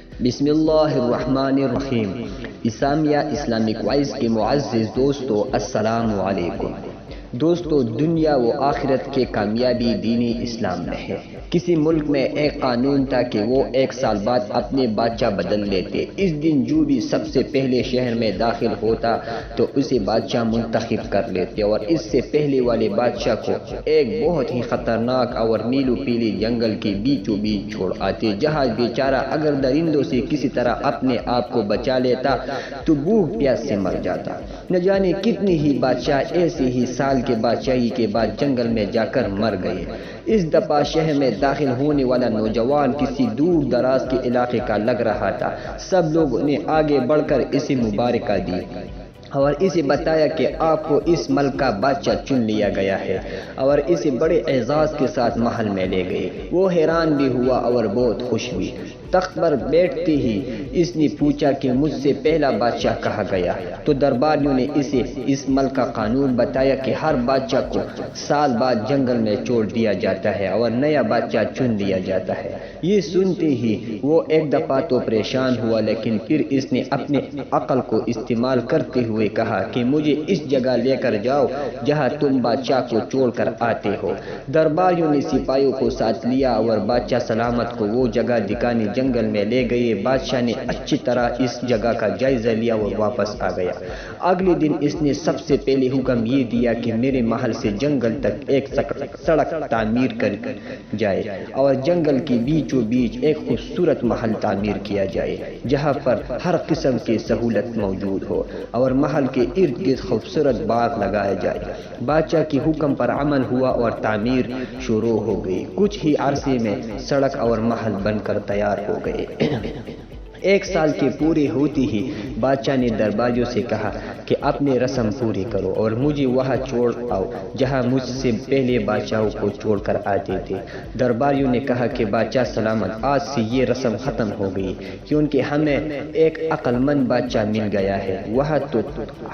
بسم اللہ الرحمن الرحیم۔ اسامیہ اسلامک وائس کے معزز دوستو، السلام علیکم۔ دوستو، دنیا و آخرت کے کامیابی دین اسلام میں ہے۔ کسی ملک میں ایک قانون تھا کہ وہ 1 سال بعد اپنے بادشاہ بدل لیتے۔ اس دن جو بھی سب سے پہلے شہر میں داخل ہوتا تو اسے بادشاہ منتخب کر لیتے، اور اس سے پہلے والے بادشاہ کو ایک بہت ہی خطرناک اور نیلو پیلی جنگل کے بیچوں بیچ چھوڑ آتے، جہاں بیچارہ اگر درندوں سے کسی طرح اپنے آپ کو بچا لیتا تو بھوک پیاس سے مر جاتا۔ نہ جانے کتنے ہی بادشاہ ایسے ہی سال کے بادشاہی کے بعد جنگل میں جا کر مر گئے۔ اس دفعہ شہر میں داخل ہونے والا نوجوان کسی دور دراز کے علاقے کا لگ رہا تھا۔ سب لوگوں نے آگے بڑھ کر اسے مبارکباد دی اور اسے بتایا کہ آپ کو اس ملک کا بادشاہ چن لیا گیا ہے، اور اسے بڑے اعزاز کے ساتھ محل میں لے گئے۔ وہ حیران بھی ہوا اور بہت خوش بھی۔ تخت پر بیٹھتے ہی اس نے پوچھا کہ مجھ سے پہلا بادشاہ کہا گیا، تو درباریوں نے اسے اس ملک کا قانون بتایا کہ ہر بادشاہ کو سال بعد جنگل میں چھوڑ دیا جاتا ہے اور نیا بادشاہ چن لیا جاتا ہے۔ یہ سنتے ہی وہ ایک دفعہ تو پریشان ہوا، لیکن پھر اس نے اپنے عقل کو استعمال کرتے ہوئے کہا کہ مجھے اس جگہ لے کر جاؤ جہاں تم بادشاہ کو چھوڑ کر آتے ہو۔ درباریوں نے سپاہیوں کو ساتھ لیا اور بادشاہ سلامت کو وہ جگہ دکھانے جنگل میں لے گئے۔ بادشاہ نے اچھی طرح اس جگہ کا جائزہ لیا اور واپس آ گیا۔ اگلے دن اس نے سب سے پہلے حکم یہ دیا کہ میرے محل سے جنگل تک ایک سڑک تعمیر کر جائے اور جنگل کے بیچوں بیچ ایک خوبصورت محل تعمیر کیا جائے جہاں پر ہر قسم کی سہولت موجود ہو، اور محل کے ارد گرد خوبصورت باغ لگایا جائے۔ بادشاہ کے حکم پر عمل ہوا اور تعمیر شروع ہو گئی۔ کچھ ہی عرصے میں سڑک اور محل بن کر تیار ہو گئے۔ 1 سال کے پورے ہوتے ہی بادشاہ نے درباریوں سے کہا کہ اپنے رسم پوری کرو اور مجھے وہاں چھوڑ آؤ جہاں مجھ سے پہلے بادشاہوں کو چھوڑ کر آتے تھے۔ درباریوں نے کہا کہ بادشاہ سلامت، آج سے یہ رسم ختم ہو گئی، کیونکہ ہمیں ایک عقل مند بادشاہ مل گیا ہے۔ وہاں تو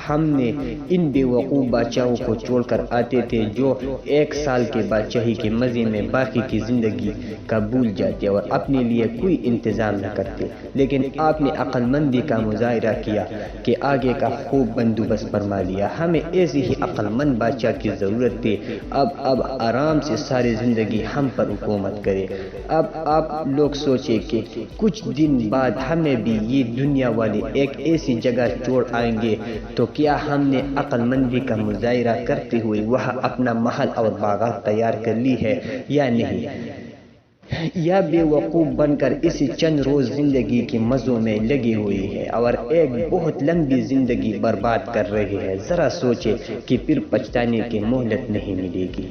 ہم نے ان بے وقوف بادشاہوں کو چھوڑ کر آتے تھے جو 1 سال کے بادشاہی کے مزے میں باقی کی زندگی کا بھول جاتے اور اپنے لیے کوئی انتظام نہ کرتے، لیکن آپ نے عقل مندی کا مظاہرہ کیا کہ آگے کا خوب بندوبست فرما لیا۔ ہمیں ایسی ہی عقل مند بادشاہ کی ضرورت تھی۔ اب آرام سے ساری زندگی ہم پر حکومت کرے۔ اب آپ لوگ سوچیں کہ کچھ دن بعد ہمیں بھی یہ دنیا والے ایک ایسی جگہ چھوڑ آئیں گے، تو کیا ہم نے عقل مندی کا مظاہرہ کرتے ہوئے وہاں اپنا محل اور باغات تیار کر لی ہے یا نہیں، یا بے وقوف بن کر اسی چند روز زندگی کے مزوں میں لگی ہوئی ہے اور ایک بہت لمبی زندگی برباد کر رہی ہے؟ ذرا سوچے کہ پھر پچھتانے کی مہلت نہیں ملے گی۔